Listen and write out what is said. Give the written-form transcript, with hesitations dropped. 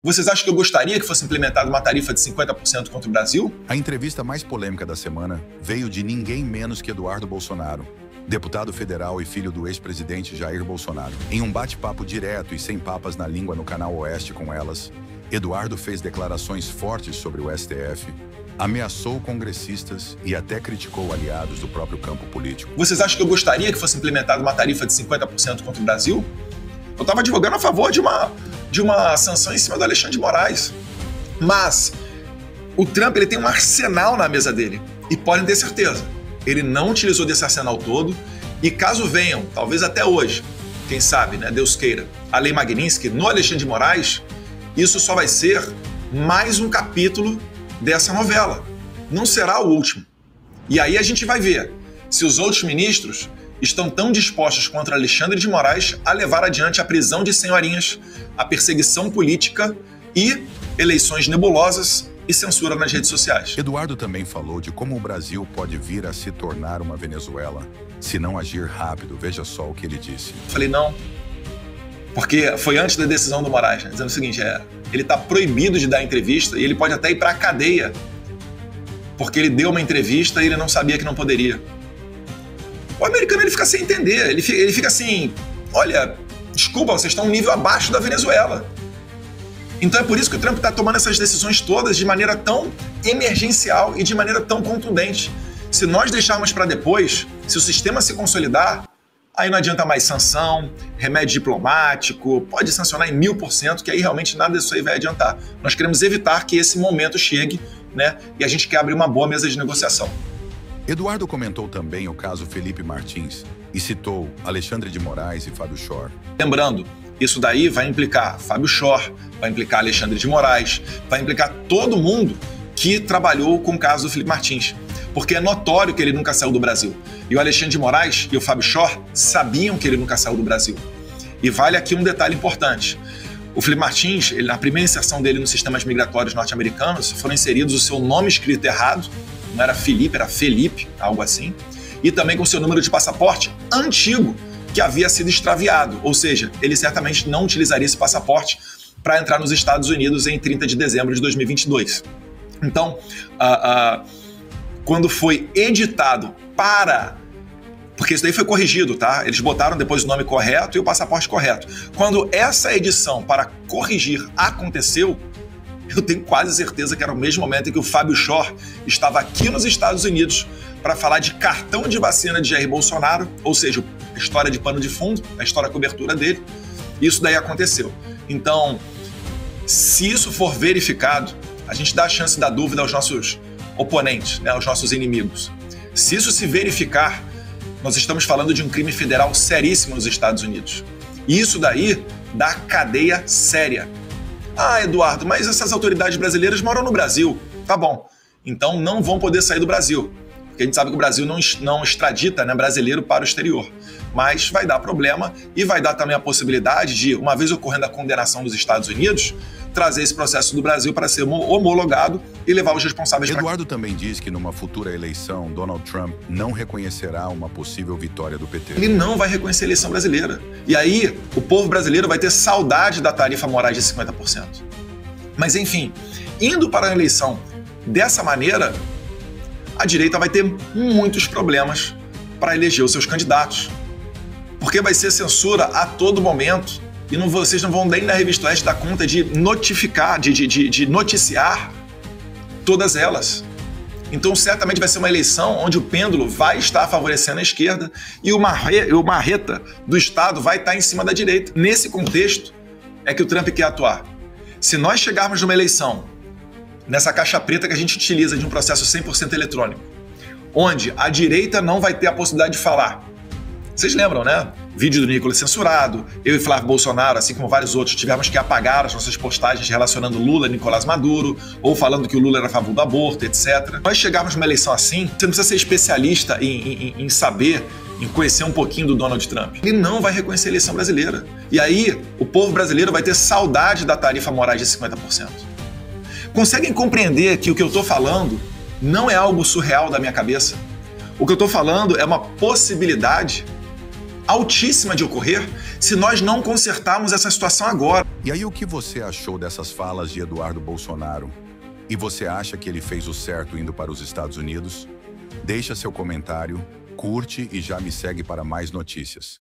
Vocês acham que eu gostaria que fosse implementada uma tarifa de 50% contra o Brasil? A entrevista mais polêmica da semana veio de ninguém menos que Eduardo Bolsonaro, deputado federal e filho do ex-presidente Jair Bolsonaro. Em um bate-papo direto e sem papas na língua no Canal Oeste com Elas, Eduardo fez declarações fortes sobre o STF, ameaçou congressistas e até criticou aliados do próprio campo político. Vocês acham que eu gostaria que fosse implementada uma tarifa de 50% contra o Brasil? Eu estava advogando a favor de uma sanção em cima do Alexandre de Moraes. Mas o Trump ele tem um arsenal na mesa dele. E podem ter certeza, ele não utilizou desse arsenal todo. E caso venham, talvez até hoje, quem sabe, né, Deus queira, a Lei Magnitsky no Alexandre de Moraes, isso só vai ser mais um capítulo dessa novela. Não será o último. E aí a gente vai ver se os outros ministros estão tão dispostos contra Alexandre de Moraes a levar adiante a prisão de senhorinhas, a perseguição política e eleições nebulosas e censura nas redes sociais. Eduardo também falou de como o Brasil pode vir a se tornar uma Venezuela se não agir rápido. Veja só o que ele disse. Falei, não, porque foi antes da decisão do Moraes, né? Dizendo o seguinte, ele está proibido de dar entrevista e ele pode até ir para a cadeia, porque ele deu uma entrevista e ele não sabia que não poderia. O americano ele fica sem entender, ele fica assim, olha, desculpa, vocês estão um nível abaixo da Venezuela. Então é por isso que o Trump está tomando essas decisões todas de maneira tão emergencial e de maneira tão contundente. Se nós deixarmos para depois, se o sistema se consolidar, aí não adianta mais sanção, remédio diplomático, pode sancionar em 1000%, que aí realmente nada disso aí vai adiantar. Nós queremos evitar que esse momento chegue, né, e a gente quer abrir uma boa mesa de negociação. Eduardo comentou também o caso Felipe Martins e citou Alexandre de Moraes e Fábio Shor. Lembrando, isso daí vai implicar Fábio Shor, vai implicar Alexandre de Moraes, vai implicar todo mundo que trabalhou com o caso do Felipe Martins, porque é notório que ele nunca saiu do Brasil. E o Alexandre de Moraes e o Fábio Shor sabiam que ele nunca saiu do Brasil. E vale aqui um detalhe importante. O Felipe Martins, na primeira inserção dele nos sistemas migratórios norte-americanos, foram inseridos o seu nome escrito errado, não era Felipe, era Felipe, algo assim, e também com seu número de passaporte antigo, que havia sido extraviado, ou seja, ele certamente não utilizaria esse passaporte para entrar nos Estados Unidos em 30 de dezembro de 2022. Então, quando foi editado porque isso daí foi corrigido, tá? Eles botaram depois o nome correto e o passaporte correto. Quando essa edição para corrigir aconteceu, eu tenho quase certeza que era o mesmo momento em que o Fábio Shor estava aqui nos Estados Unidos para falar de cartão de vacina de Jair Bolsonaro, ou seja, a história de pano de fundo, a história da cobertura dele. Isso daí aconteceu. Então, se isso for verificado, a gente dá a chance da dúvida aos nossos oponentes, né, aos nossos inimigos. Se isso se verificar, nós estamos falando de um crime federal seríssimo nos Estados Unidos. E isso daí dá cadeia séria. Ah, Eduardo, mas essas autoridades brasileiras moram no Brasil. Tá bom. Então não vão poder sair do Brasil. Porque a gente sabe que o Brasil não extradita, né, brasileiro para o exterior. Mas vai dar problema e vai dar também a possibilidade de, uma vez ocorrendo a condenação dos Estados Unidos, trazer esse processo do Brasil para ser homologado e levar os responsáveis para... Eduardo também diz que numa futura eleição, Donald Trump não reconhecerá uma possível vitória do PT. Ele não vai reconhecer a eleição brasileira. E aí, o povo brasileiro vai ter saudade da tarifa Moraes de 50%. Mas, enfim, indo para a eleição dessa maneira, a direita vai ter muitos problemas para eleger os seus candidatos. Porque vai ser censura a todo momento. E vocês não vão nem na Revista Oeste dar conta de notificar, de noticiar todas elas. Então, certamente vai ser uma eleição onde o pêndulo vai estar favorecendo a esquerda e o marreta do Estado vai estar em cima da direita. Nesse contexto é que o Trump quer atuar. Se nós chegarmos numa eleição, nessa caixa preta que a gente utiliza de um processo 100% eletrônico, onde a direita não vai ter a possibilidade de falar. Vocês lembram, né? Vídeo do Nicolas censurado, eu e Flávio Bolsonaro, assim como vários outros, tivemos que apagar as nossas postagens relacionando Lula e Nicolás Maduro, ou falando que o Lula era a favor do aborto, etc. Nós chegarmos numa eleição assim, você não precisa ser especialista em saber, em conhecer um pouquinho do Donald Trump. Ele não vai reconhecer a eleição brasileira. E aí, o povo brasileiro vai ter saudade da tarifa Moraes de 50%. Conseguem compreender que o que eu estou falando não é algo surreal da minha cabeça? O que eu estou falando é uma possibilidade altíssima de ocorrer se nós não consertarmos essa situação agora. E aí, o que você achou dessas falas de Eduardo Bolsonaro? E você acha que ele fez o certo indo para os Estados Unidos? Deixa seu comentário, curte e já me segue para mais notícias.